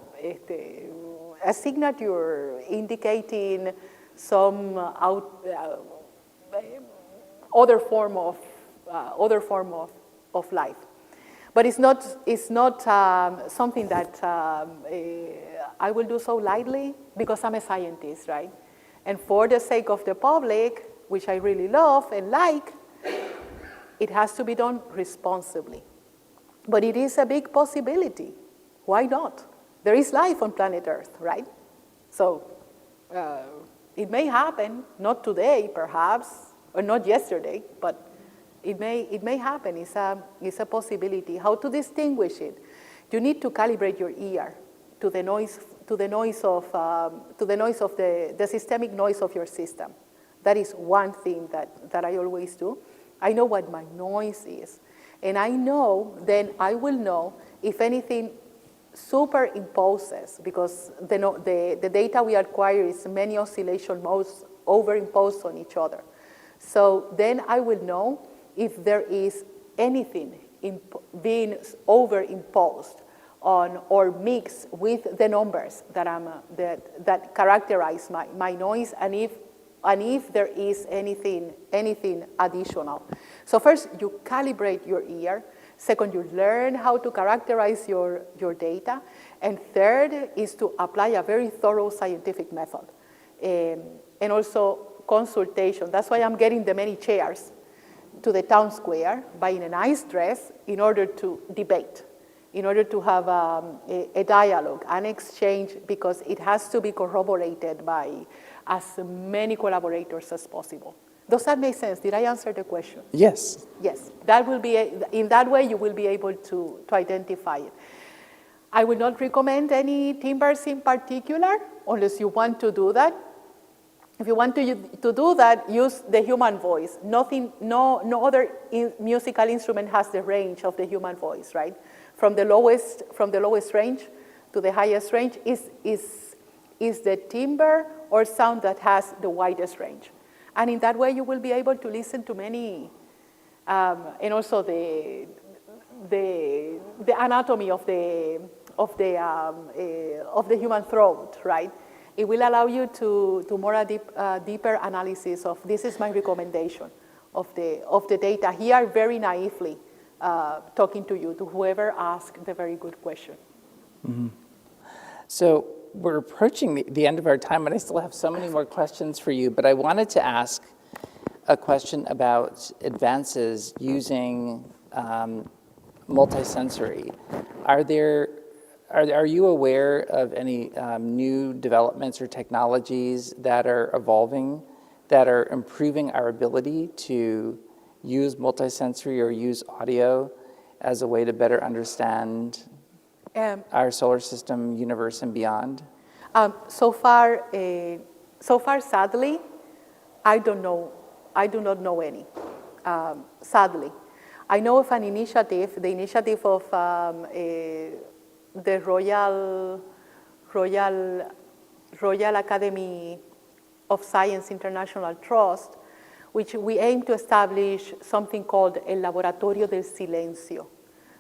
signature indicating some other form of life, but it's not something that I will do so lightly, because I'm a scientist, right? And for the sake of the public, which I really love and like, it has to be done responsibly. But it is a big possibility. Why not? There is life on planet Earth, right? So it may happen, not today perhaps, or not yesterday, but it may happen. It's a possibility. How to distinguish it? You need to calibrate your ear to the noise of the systemic noise of your system. That is one thing that I always do. I know what my noise is, and then I will know if anything superimposes, because the data we acquire is many oscillation modes overimposed on each other. So then I will know if there is anything being overimposed on or mixed with the numbers that characterize my noise, and if there is anything additional. So first, you calibrate your ear. Second, you learn how to characterize your data. And third is to apply a very thorough scientific method. And also consultation. That's why I'm getting the many chairs to the town square, buying a nice dress in order to debate, in order to have a dialogue, an exchange, because it has to be corroborated by as many collaborators as possible. Does that make sense? Did I answer the question? Yes. Yes. That will be in that way you will be able to identify it. I would not recommend any timbres in particular unless you want to do that. If you want to do that, use the human voice. No other musical instrument has the range of the human voice, right? From the lowest range to the highest range is the timbre or sound that has the widest range. And in that way, you will be able to listen to many, and also the anatomy of the human throat, right? It will allow you to more deeper analysis of, this is my recommendation of the data here, very naively talking to you, to whoever asked the very good question. Mm-hmm. So we're approaching the end of our time, and I still have so many more questions for you, but I wanted to ask a question about advances using multisensory. Are you aware of any new developments or technologies that are evolving that are improving our ability to use multisensory or use audio as a way to better understand our solar system, universe, and beyond? So far, sadly, I do not know any. Sadly, I know of an initiative, the initiative of the Royal Academy of Science International Trust, which we aim to establish something called El Laboratorio del Silencio.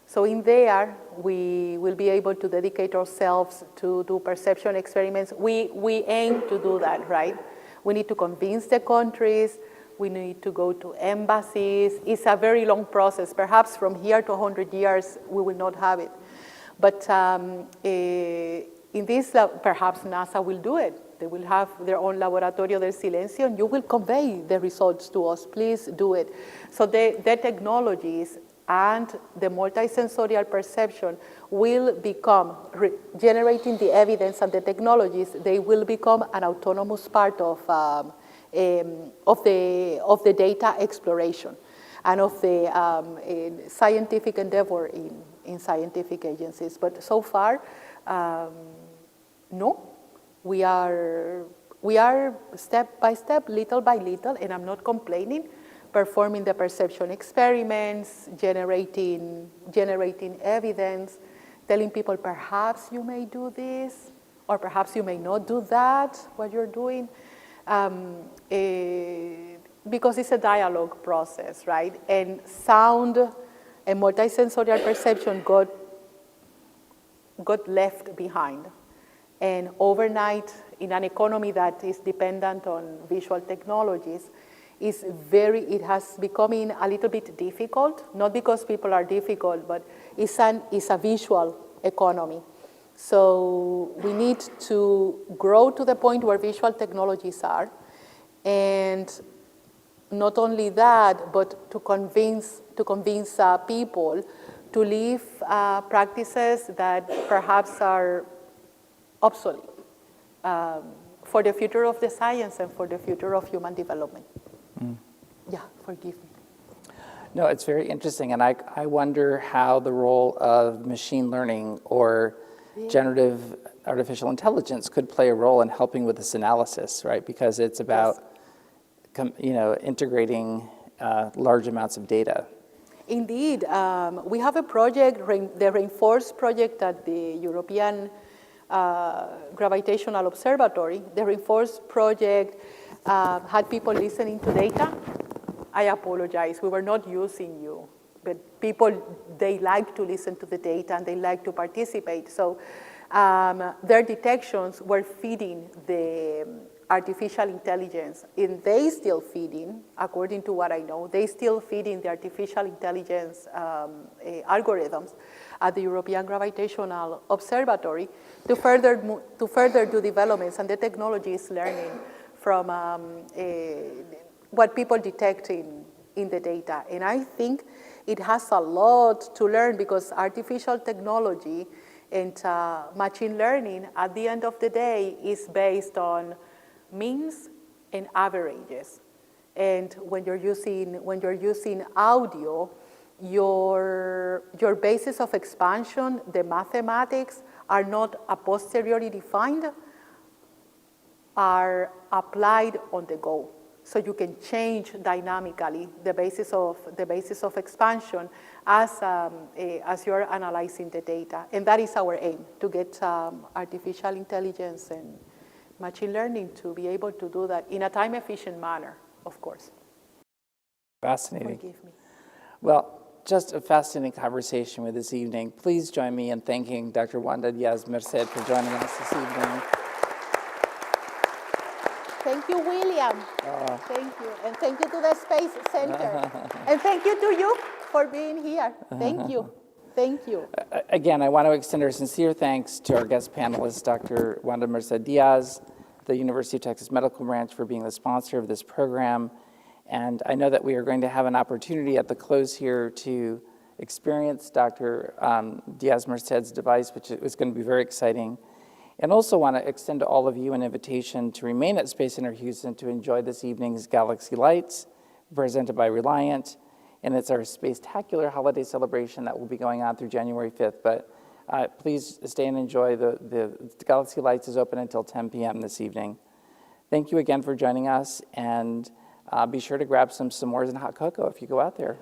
So in there, we will be able to dedicate ourselves to do perception experiments. We aim to do that, right? We need to convince the countries. We need to go to embassies. It's a very long process. Perhaps from here to 100 years, we will not have it. But in this, perhaps NASA will do it. They will have their own Laboratorio del Silencio, and you will convey the results to us. Please do it. So the technologies and the multisensorial perception will become, generating the evidence and the technologies, they will become an autonomous part of the data exploration and of the scientific endeavor in scientific agencies. But so far, no. We are step by step, little by little, and I'm not complaining, performing the perception experiments, generating evidence, telling people perhaps you may do this, or perhaps you may not do that, what you're doing, because it's a dialogue process, right? And sound and multisensorial perception got left behind. And overnight, in an economy that is dependent on visual technologies, it has becoming a little bit difficult, not because people are difficult, but it's a visual economy. So we need to grow to the point where visual technologies are, and not only that, but to convince people to leave practices that perhaps are obsolete for the future of the science and for the future of human development. Yeah, forgive me. No, it's very interesting, and I wonder how the role of machine learning or generative artificial intelligence could play a role in helping with this analysis, right? Because it's about integrating large amounts of data. Indeed, we have a project, the Reinforce project at the European Gravitational Observatory. The Reinforce project had people listening to data. I apologize, we were not using you, but people, they like to listen to the data and they like to participate. So their detections were feeding the artificial intelligence, and they still feeding, according to what I know, they still feeding the artificial intelligence algorithms at the European Gravitational Observatory to further do developments, and the technology is learning from what people detect in the data. And I think it has a lot to learn, because artificial technology and machine learning at the end of the day is based on means and averages. And when you're using audio, your basis of expansion, the mathematics, are not a posteriori defined, are applied on the go. So you can change dynamically the basis of expansion as you're analyzing the data. And that is our aim, to get artificial intelligence and machine learning to be able to do that in a time-efficient manner, of course. Fascinating. Forgive me. Well, just a fascinating conversation with this evening. Please join me in thanking Dr. Wanda Díaz Merced for joining us this evening. Thank you, William. Thank you. And thank you to the Space Center. And thank you to you for being here. Thank you. Thank you. Again, I want to extend our sincere thanks to our guest panelist, Dr. Wanda Merced Diaz, the University of Texas Medical Branch, for being the sponsor of this program. And I know that we are going to have an opportunity at the close here to experience Dr. Diaz Merced's device, which is going to be very exciting. And also want to extend to all of you an invitation to remain at Space Center Houston to enjoy this evening's Galaxy Lights, presented by Reliant. And it's our Spectacular holiday celebration that will be going on through January 5th. But please stay and enjoy. The Galaxy Lights is open until 10 p.m. this evening. Thank you again for joining us, and be sure to grab some s'mores and hot cocoa if you go out there.